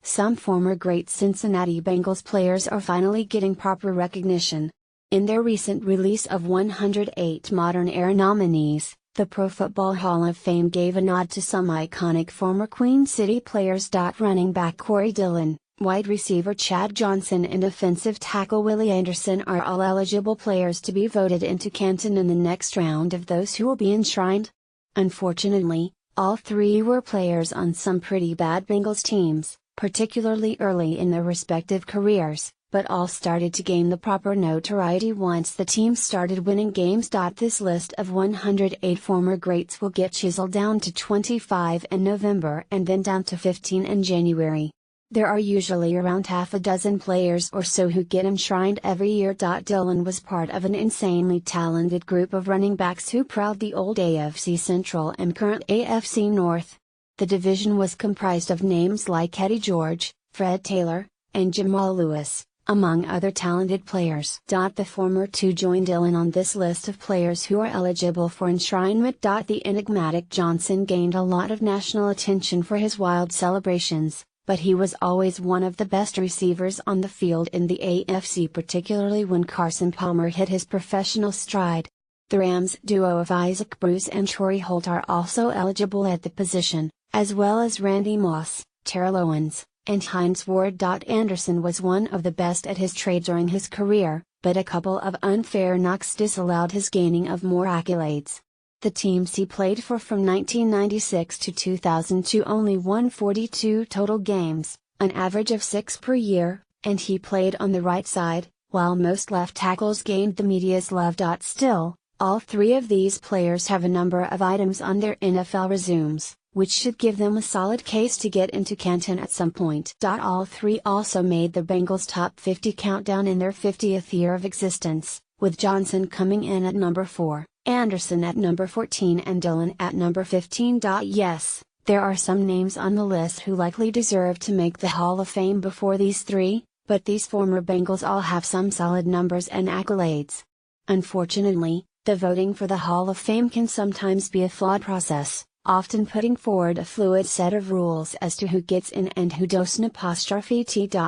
some former great Cincinnati Bengals players are finally getting proper recognition. In their recent release of 108 modern era nominees, the Pro Football Hall of Fame gave a nod to some iconic former Queen City players. Running back Corey Dillon, wide receiver Chad Johnson and offensive tackle Willie Anderson are all eligible players to be voted into Canton in the next round of those who will be enshrined. Unfortunately, all three were players on some pretty bad Bengals teams, particularly early in their respective careers, but all started to gain the proper notoriety once the team started winning games. This list of 108 former greats will get chiseled down to 25 in November and then down to 15 in January. There are usually around half a dozen players or so who get enshrined every year. Dillon was part of an insanely talented group of running backs who prowled the old AFC Central and current AFC North. The division was comprised of names like Eddie George, Fred Taylor, and Jamal Lewis, among other talented players. The former two join Dillon on this list of players who are eligible for enshrinement. The enigmatic Johnson gained a lot of national attention for his wild celebrations, but he was always one of the best receivers on the field in the AFC, particularly when Carson Palmer hit his professional stride. The Rams duo of Isaac Bruce and Torrey Holt are also eligible at the position, as well as Randy Moss, Terrell Owens, and Hines Ward. Anderson was one of the best at his trade during his career, but a couple of unfair knocks disallowed his gaining of more accolades. The teams he played for from 1996 to 2002 only won 42 total games, an average of 6 per year, and he played on the right side, while most left tackles gained the media's love. Still, all three of these players have a number of items on their NFL resumes, which should give them a solid case to get into Canton at some point. All three also made the Bengals top 50 countdown in their 50th year of existence, with Johnson coming in at number 4. Anderson at number 14 and Dillon at number 15. Yes, there are some names on the list who likely deserve to make the Hall of Fame before these three, but these former Bengals all have some solid numbers and accolades. Unfortunately, the voting for the Hall of Fame can sometimes be a flawed process, often putting forward a fluid set of rules as to who gets in and who doesn't.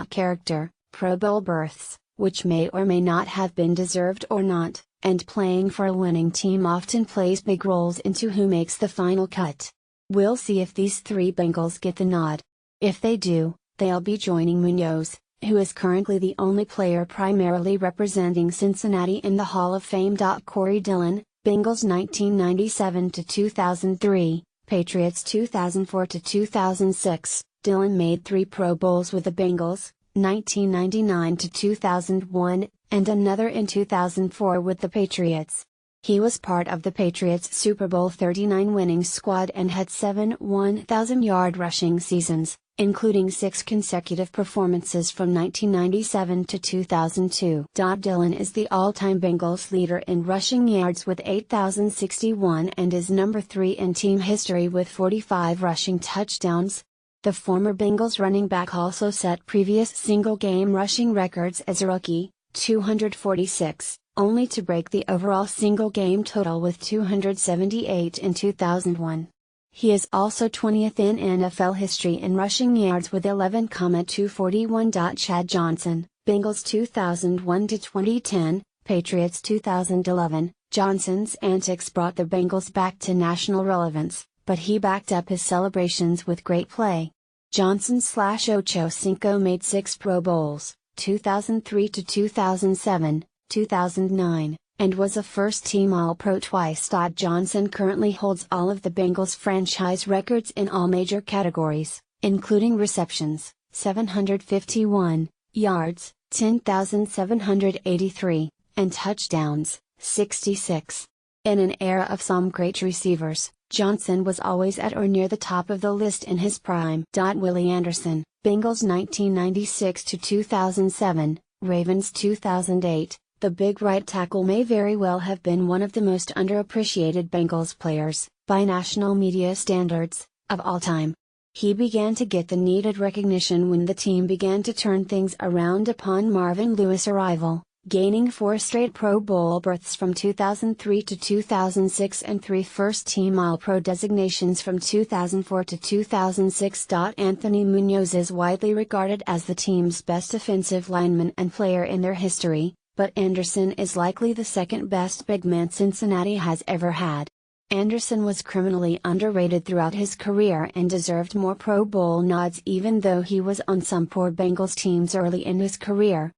Character, Pro Bowl berths, which may or may not have been deserved or not, and playing for a winning team often plays big roles into who makes the final cut. We'll see if these three Bengals get the nod. If they do, they'll be joining Munoz, who is currently the only player primarily representing Cincinnati in the Hall of Fame. Corey Dillon, Bengals 1997 to 2003, Patriots 2004 to 2006. Dillon made 3 Pro Bowls with the Bengals, 1999 to 2001, and another in 2004 with the Patriots. He was part of the Patriots' Super Bowl 39 winning squad and had 7 1,000-yard rushing seasons, including 6 consecutive performances from 1997 to 2002. Dillon is the all-time Bengals leader in rushing yards with 8,061 and is number 3 in team history with 45 rushing touchdowns. The former Bengals running back also set previous single-game rushing records as a rookie, 246, only to break the overall single-game total with 278 in 2001. He is also 20th in NFL history in rushing yards with 11,241. Chad Johnson, Bengals 2001 to 2010, Patriots 2011. Johnson's antics brought the Bengals back to national relevance, but he backed up his celebrations with great play. Johnson/Ocho Cinco made 6 Pro Bowls, 2003 to 2007, 2009, and was a first-team All-Pro twice. Johnson currently holds all of the Bengals franchise records in all major categories, including receptions, 751, yards, 10,783, and touchdowns, 66. In an era of some great receivers, Johnson was always at or near the top of the list in his prime. Willie Anderson, Bengals 1996 to 2007, Ravens 2008. The big right tackle may very well have been one of the most underappreciated Bengals players, by national media standards, of all time. He began to get the needed recognition when the team began to turn things around upon Marvin Lewis' arrival, gaining 4 straight Pro Bowl berths from 2003 to 2006 and 3 first-team All-Pro designations from 2004 to 2006. Anthony Munoz is widely regarded as the team's best offensive lineman and player in their history, but Anderson is likely the second best big man Cincinnati has ever had. Anderson was criminally underrated throughout his career and deserved more Pro Bowl nods even though he was on some poor Bengals teams early in his career,